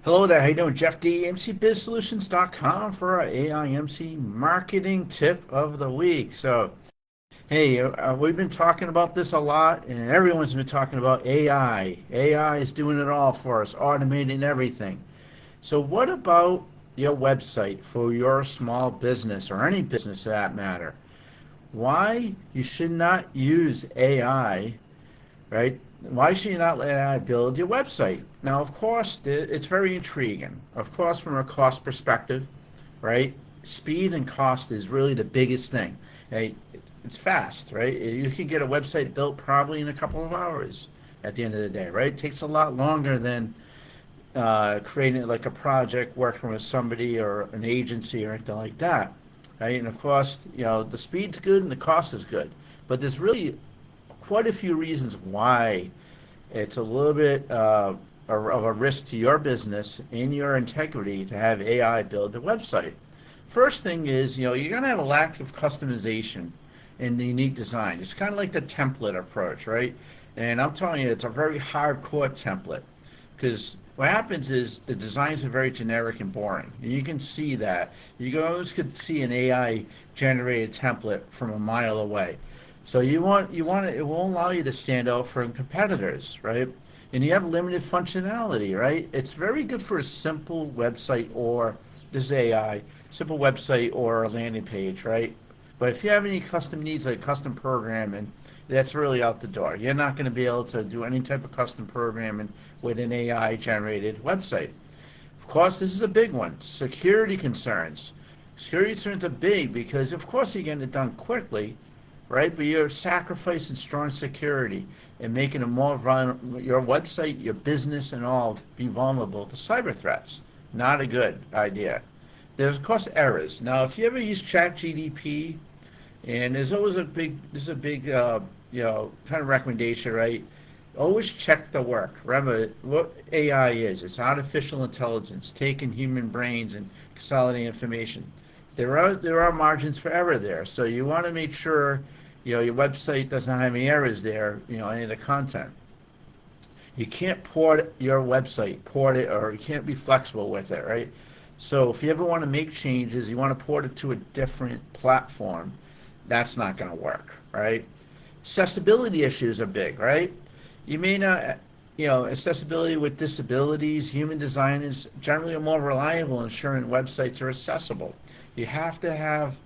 Hello there, how you doing? Jeff D, AIMCBizSolutions.com for our AIMC Marketing Tip of the Week. So, hey, we've been talking about this a lot, and everyone's been talking about AI. AI is doing it all for us, automating everything. So, what about your website for your small business or any business for that matter? Why you should not use AI, right? Why should you not let AI build your website? Now, of course, it's very intriguing. Of course, from a cost perspective, right? Speed and cost is really the biggest thing. Hey, it's fast, right? You can get a website built probably in a couple of hours at the end of the day, right? It takes a lot longer than creating like a project, working with somebody or an agency or anything like that, right? And of course, the speed's good and the cost is good, but there's really quite a few reasons why it's a little bit of a risk to your business and your integrity to have AI build the website. First thing is, you're going to have a lack of customization and the unique design. It's kind of like the template approach, right? And I'm telling you, it's a very hardcore template because what happens is the designs are very generic and boring. And you can see that. You always could see an AI generated template from a mile away. So it will allow you to stand out from competitors, right? And you have limited functionality, right? It's very good for a simple website or this AI, simple website or a landing page, right? But if you have any custom needs like custom programming, that's really out the door. You're not going to be able to do any type of custom programming with an AI generated website. Of course, this is a big one. Security concerns. Security concerns are big because, of course, you're getting it done quickly, right? But you're sacrificing strong security and making it more vulnerable, your website, your business, and all be vulnerable to cyber threats. Not a good idea. There's, of course, errors. Now, if you ever use ChatGPT, and this is a big, kind of recommendation, right? Always check the work. Remember what AI is. It's artificial intelligence, taking human brains and consolidating information. There are margins for error there, so you want to make sure your website doesn't have any errors there. Any of the content. You can't port your website, or you can't be flexible with it, right? So if you ever want to make changes, you want to port it to a different platform. That's not going to work, right? Accessibility issues are big, right? You may not, accessibility with disabilities, human designers generally are more reliable, ensuring websites are accessible. You have to have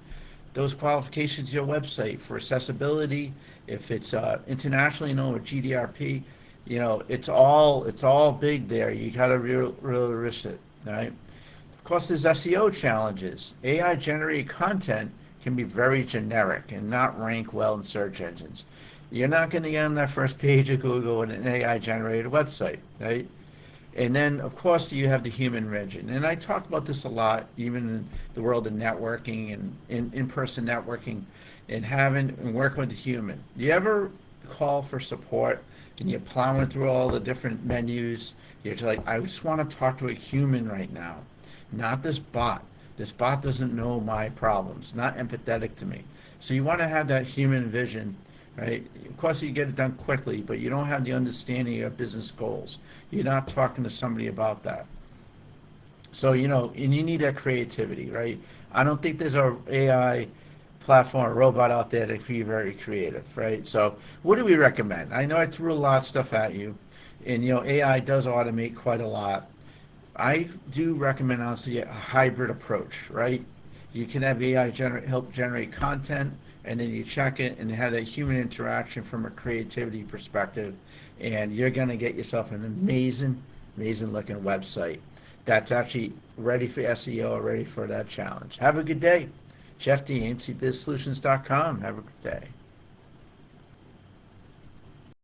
those qualifications to your website for accessibility. If it's internationally known with GDRP, it's all big there. You got to really risk it, right? Of course, there's SEO challenges. AI generated content can be very generic and not rank well in search engines. You're not going to get on that first page of Google with an AI generated website, right? And then, of course, you have the human region. And I talk about this a lot, even in the world of networking and in-person networking and working with the human. You ever call for support and you're plowing through all the different menus? You're just like, I just want to talk to a human right now, not this bot. This bot doesn't know my problems, not empathetic to me. So you want to have that human vision, right? Of course, you get it done quickly, but you don't have the understanding of your business goals. You're not talking to somebody about that. So, and you need that creativity, right? I don't think there's a AI platform or robot out there that can be very creative, right? So what do we recommend? I know I threw a lot of stuff at you, and, AI does automate quite a lot. I do recommend, honestly, a hybrid approach, right? You can have AI help generate content, and then you check it and have that human interaction from a creativity perspective, and you're going to get yourself an amazing, amazing looking website that's actually ready for SEO or ready for that challenge. Have a good day. Jeff D, AMCBizSolutions.com. Have a good day.